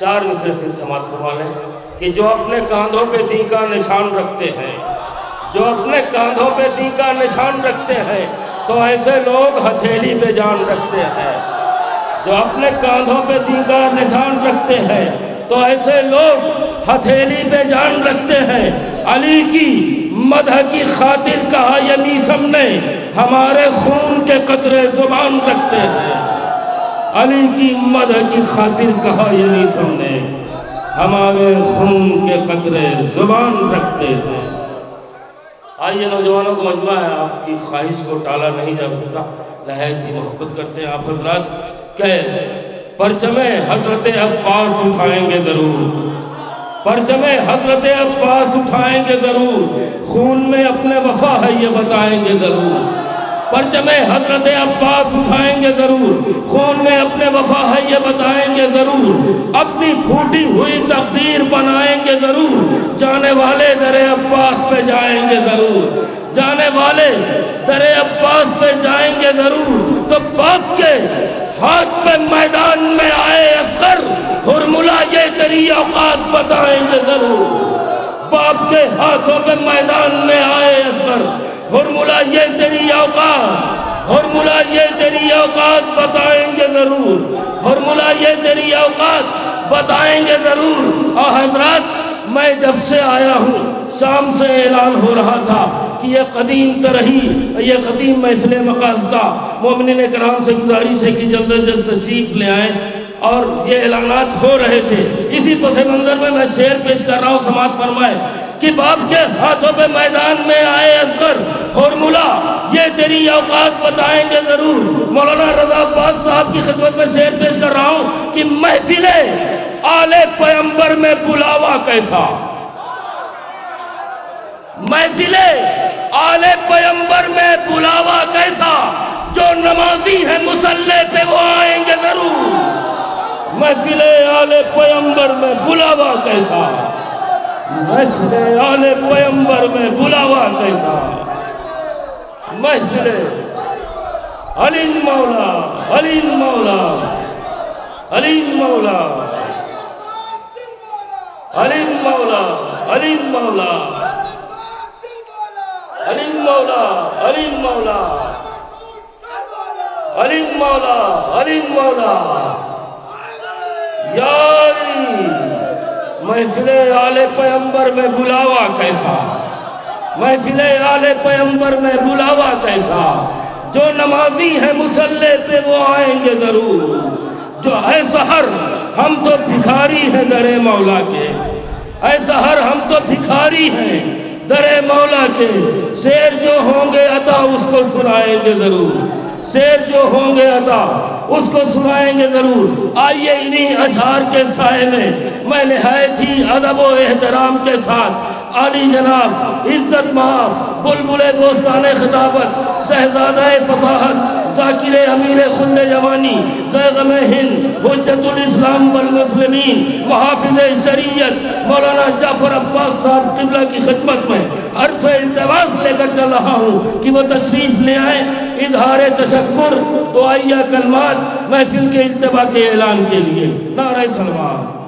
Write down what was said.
4 مصرے سے سماعت فرما لیں کہ جو اپنے کاندھوں پہ دین کا نشان رکھتے ہیں، جو اپنے کاندھوں پہ دین کا نشان رکھتے ہیں تو ایسے لوگ ہتھیلی پہ جان رکھتے ہیں، جو اپنے کاندھوں پہ دین کا نشان رکھتے ہیں تو ایسے لوگ ہتھیلی پہ جان رکھتے ہیں۔ علی کی مدح کی خاطر کہا یہ میثم نے ہمارے خون کے قطرے زبان رکھتے ہیں، علی کی مدح کی خاطر کہا یہ میثم نے ہمارے خون کے قطرے زبان رکھتے ہیں۔ آئیے نوجوانوں کو مجمع ہے، آپ کی خواہش کو ٹالا نہیں جا سکتا، نہایت ہی محبت کرتے ہیں آپ حضرات کہ پرچم حضرت عباس اٹھائیں گے ضرور، پرچم حضرت عباس اٹھائیں گے ضرور، خون میں اپنے وفا ہے یہ بتائیں گے ضرور، پرچم حضرت عباس اٹھائیں گے ضرور، خون میں اپنے وفا ہے یہ بتائیں گے ضرور، اپنی پھوٹی ہوئی تقدیر بنائیں گے ضرور، جانے والے در عباس پہ جائیں گے ضرور، جانے والے در عباس پہ جائیں گے ضرور۔ تو باپ کے ہاتھ پہ میدان میں آئے اصغر، ہرملا یہ تیری اوقات بتائیں گے ضرور، باپ کے ہاتھوں پہ میدان میں آئے اصغر، ہرملا یہ تیری اوقات، ہرملا یہ تیری اوقات بتائیں گے ضرور، ہرملا یہ تیری اوقات بتائیں گے ضرور۔ اور حضرات میں جب سے آیا ہوں شام سے اعلان ہو رہا تھا کہ یہ قدیم ترہی، یہ قدیم محفل مقاصدہ، مومنین کرام سے گزارش ہے کہ جلد از جلد تشریف لے آئیں، اور یہ اعلانات ہو رہے تھے۔ اسی پس منظر میں شعر پیش کر رہا ہوں، سماعت فرمائے کہ باپ کے ہاتھوں پہ میدان میں آئے اصغر، ہرملا یہ تیری اوقات بتائیں گے ضرور۔ مولانا رضا عباس صاحب کی خدمت میں شعر پیش کر رہا ہوں کہ محفل آل پیمبر میں بلاوا کیسا، محفل آل پیمبر میں بلاوا کیسا، جو نمازی ہیں مصلی پہ وہ آئیں گے ضرور، محفل آل پیمبر میں بلاوا کیسا، محفل آل پیمبر میں بلاوا کیسا، محفل علی مولا علی مولا علی مولا علی مولا علی مولا علی مولا علی مولا علی مولا علی مولا یا علی، محفل آل پیمبر میں بلاوا کیسا، محفل آل پیمبر میں بلاوا کیسا، جو نمازی ہیں مصلی پہ وہ آئیں گے ضرور، جو اے سحر ہم تو بھکاری ہیں در مولا کے، اے سحر ہم تو بھکاری ہیں در مولا کے، شعر جو ہوں گے عطا اس کو سنائیں گے ضرور، شعر جو ہوں گے عطا اس کو سنائیں گے ضرور۔ آئیے انہی اشعار کے سائے میں نہایت ہی ادب و احترام کے ساتھ عالی جناب عزت مآب بلبل بوستان خطابت، شہزادہ فصاحت، ذاکر امیر خلد جوانی، زیغم ہند، حجت الاسلام والمسلمین، محافظ شریعت مولانا جعفر عباس صاحب قبلہ کی خدمت میں حرف التماس لے کر چل رہا ہوں کہ وہ تشریف لے آئیں، اظہار تشکر، دعائیہ کلمات محفل کے انتباہ کے اعلان کے لیے۔ نعرہ سلوات۔